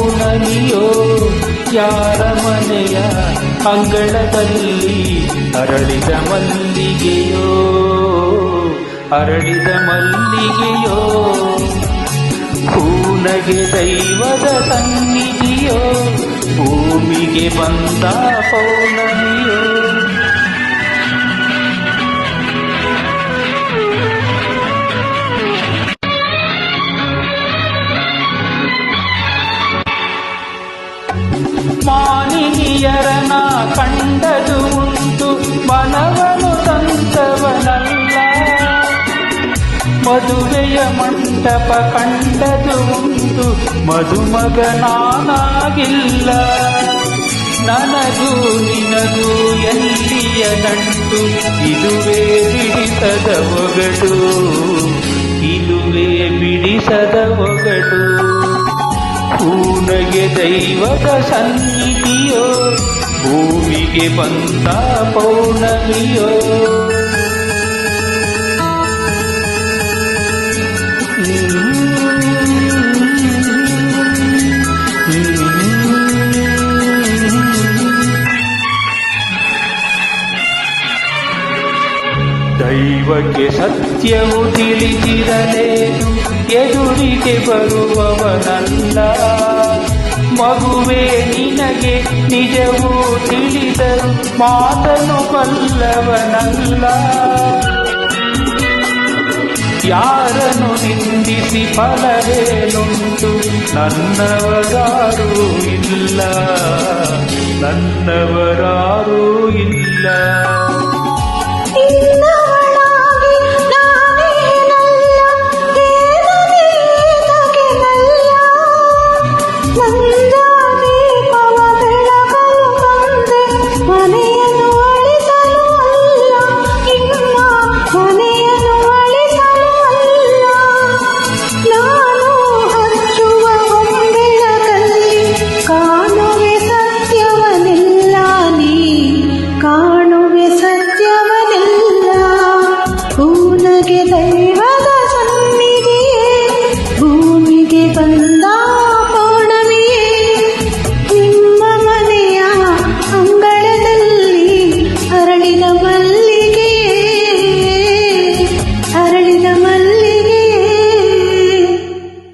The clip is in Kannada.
ಪೌರ್ಣಮಿಯೋ ಯಾರ ಮನೆಯ ಅಂಗಳದಲ್ಲಿ ಅರಳಿದ ಮಲ್ಲಿಗೆಯೋ ಅರಳಿದ ಮಲ್ಲಿಗೆಯೋ ಹೂನಗೆ ದೈವದ ಸನ್ನಿಧಿಯೋ ಭೂಮಿಗೆ ಬಂದ ಪೌರ್ಣಮಿಯೋ ಮಾನಿನಿಯರನ ಕಂಡದು ಉಂಟು ಮನವನು ತಂದವನಲ್ಲ ಮದುವೆಯ ಮಂಟಪ ಕಂಡದು ಉಂಟು ಮದುಮಗನಾಗಿಲ್ಲ ನನಗೂ ನಿನಗೂ ಎಲ್ಲಿಯ ನಂಟು ಇದುವೇ ಬಿಡಿಸದ ಒಗಟು ಇದುವೇ ಬಿಡಿಸದ ಒಗಟು ಹೂನಗೆ ದೈವದ ಸನ್ನಿಧಿಯೋ ಭೂಮಿಗೆ ಬಂದ ಪೌರ್ಣಮಿಯೋ ದೈವಕ್ಕೆ ಸತ್ಯವು ತಿಳಿದಿರಲೇನು ಎದುರಿಗೆ ಬರುವವನಲ್ಲ ಮಗುವೇ ನಿನಗೆ ನಿಜವೂ ತಿಳಿದರು ಮಾತನು ಬಲ್ಲವನಲ್ಲ ಯಾರನ್ನು ನಿಂದಿಸಿ ಫಲವೇನುಂಟು ನನ್ನವರಾರೂ ಇಲ್ಲ ನನ್ನವರಾರೂ